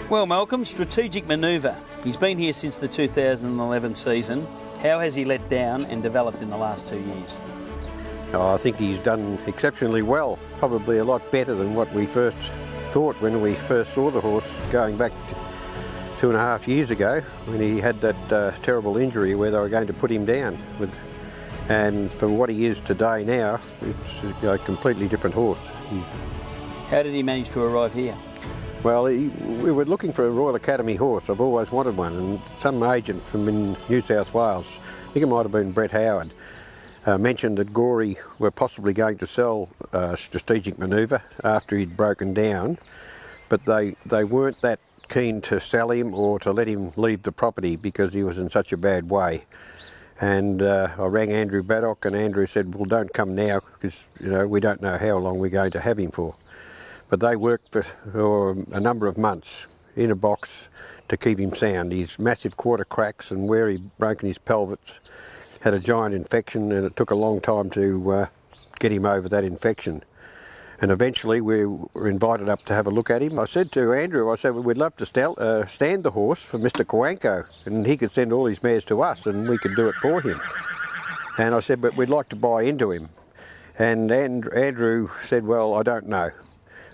Well, Malcolm, Strategic Maneuver. He's been here since the 2011 season. How has he let down and developed in the last 2 years? Oh, I think he's done exceptionally well, probably a lot better than what we first thought when we first saw the horse going back 2.5 years ago when he had that terrible injury where they were going to put him down. And from what he is today now, it's a completely different horse. How did he manage to arrive here? Well, we were looking for a Royal Academy horse. I've always wanted one, and some agent from in New South Wales, I think it might have been Brett Howard, mentioned that Gorey were possibly going to sell Strategic Maneuver after he'd broken down, but they weren't that keen to sell him or to let him leave the property because he was in such a bad way. And I rang Andrew Baddock, and Andrew said, well, don't come now because we don't know how long we're going to have him for. But they worked for a number of months in a box to keep him sound. His massive quarter cracks and where he'd broken his pelvis had a giant infection, and it took a long time to get him over that infection. And eventually we were invited up to have a look at him. I said to Andrew, I said, well, we'd love to stand the horse for Mr. Coanco, and he could send all his mares to us and we could do it for him. And I said, but we'd like to buy into him. And Andrew said, well, I don't know.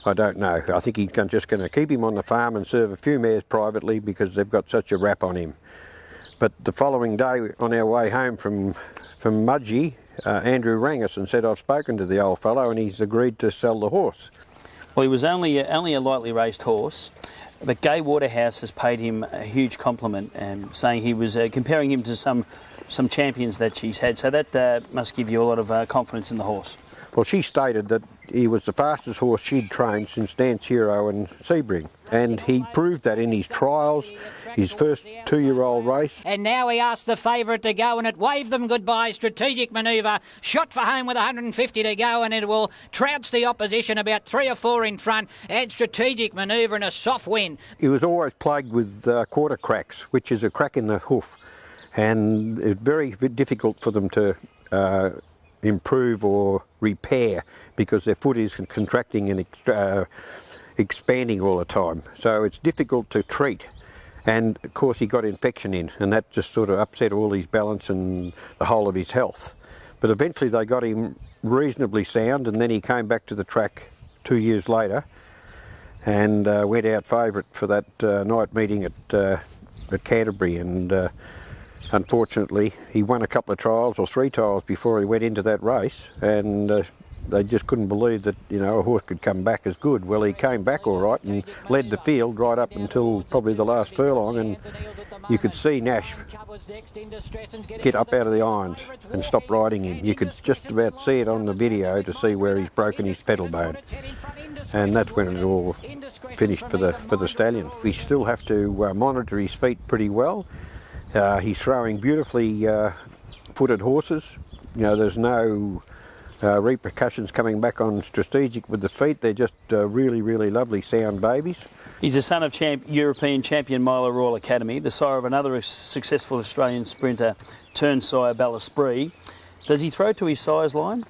I think he's just going to keep him on the farm and serve a few mares privately because they've got such a rap on him. But the following day, on our way home from Mudgee, Andrew rang us and said, I've spoken to the old fellow and he's agreed to sell the horse. Well, he was only a lightly raced horse, but Gai Waterhouse has paid him a huge compliment, saying he was comparing him to some champions that she's had. So that must give you a lot of confidence in the horse. Well, she stated that he was the fastest horse she'd trained since Dance Hero and Sebring, and he proved that in his trials, his first 2-year-old race. And now he asked the favourite to go, and it waved them goodbye. Strategic Maneuver, shot for home with 150 to go, and it will trounce the opposition about 3 or 4 in front, and Strategic Maneuver in a soft win. He was always plagued with quarter cracks, which is a crack in the hoof, and it's very difficult for them to improve or repair because their foot is contracting and expanding all the time. So it's difficult to treat. And of course he got infection in, and that just sort of upset all his balance and the whole of his health. But eventually they got him reasonably sound, and then he came back to the track 2 years later and went out favourite for that night meeting at Canterbury. And unfortunately, he won a couple of trials or 3 trials before he went into that race, and they just couldn't believe that a horse could come back as good. Well, he came back all right and led the field right up until probably the last furlong, and you could see Nash get up out of the irons and stop riding him. You could just about see it on the video to see where he's broken his pedal bone, and that's when it all finished for the stallion. We still have to monitor his feet pretty well. He's throwing beautifully footed horses. There's no repercussions coming back on Strategic with the feet. They're just really, really lovely sound babies. He's the son of European champion Milo Royal Academy, the sire of another successful Australian sprinter, turned sire Ballesprit. Does he throw to his sire's line?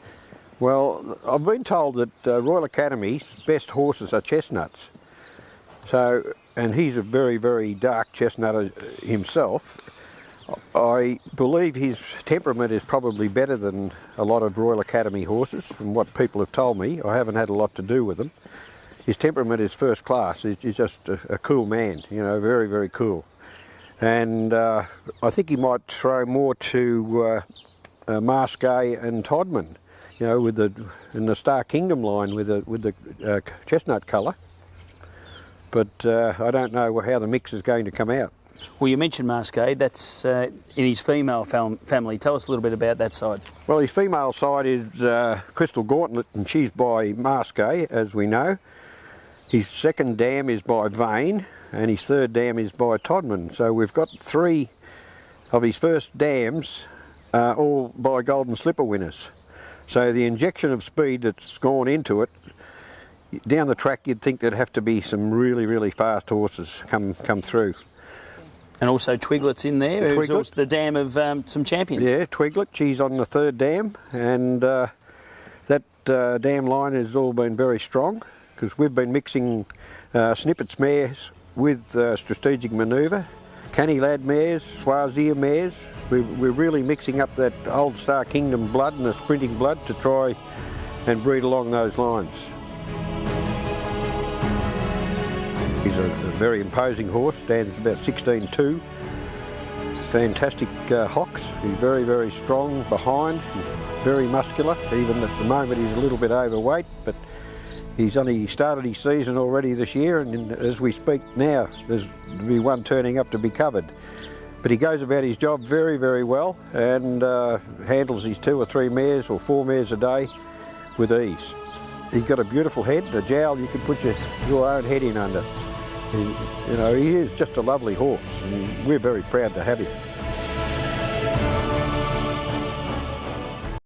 Well, I've been told that Royal Academy's best horses are chestnuts. And he's a very, very dark chestnut himself. I believe his temperament is probably better than a lot of Royal Academy horses, from what people have told me. I haven't had a lot to do with them. His temperament is first class. He's just a cool man, very, very cool. And I think he might throw more to Masqué and Todman, in the Star Kingdom line with the chestnut colour. But I don't know how the mix is going to come out. Well, you mentioned Masqué. That's in his female family. Tell us a little bit about that side. Well, his female side is Crystal Gauntlet, and she's by Masqué, as we know. His second dam is by Vane, and his third dam is by Todman. So we've got 3 of his first dams, all by Golden Slipper winners. So the injection of speed that's gone into it, down the track you'd think there'd have to be some really, really fast horses come through. And also Twiglet's in there, who's Twiglet, also the dam of some champions. Yeah, Twiglet, she's on the 3rd dam, and that dam line has all been very strong because we've been mixing Snippett's mares with Strategic Maneuver, Canny Lad mares, Swazier mares. We're really mixing up that old Star Kingdom blood and the sprinting blood to try and breed along those lines. He's a very imposing horse, stands about 16'2". Fantastic hocks. He's very, very strong behind, very muscular. Even at the moment he's a little bit overweight, but he's only started his season already this year, and as we speak now, there's to be one turning up to be covered. But he goes about his job very, very well and handles his 2 or 3 mares or 4 mares a day with ease. He's got a beautiful head, a jowl you can put your own head in under. You know, he is just a lovely horse, and we're very proud to have him.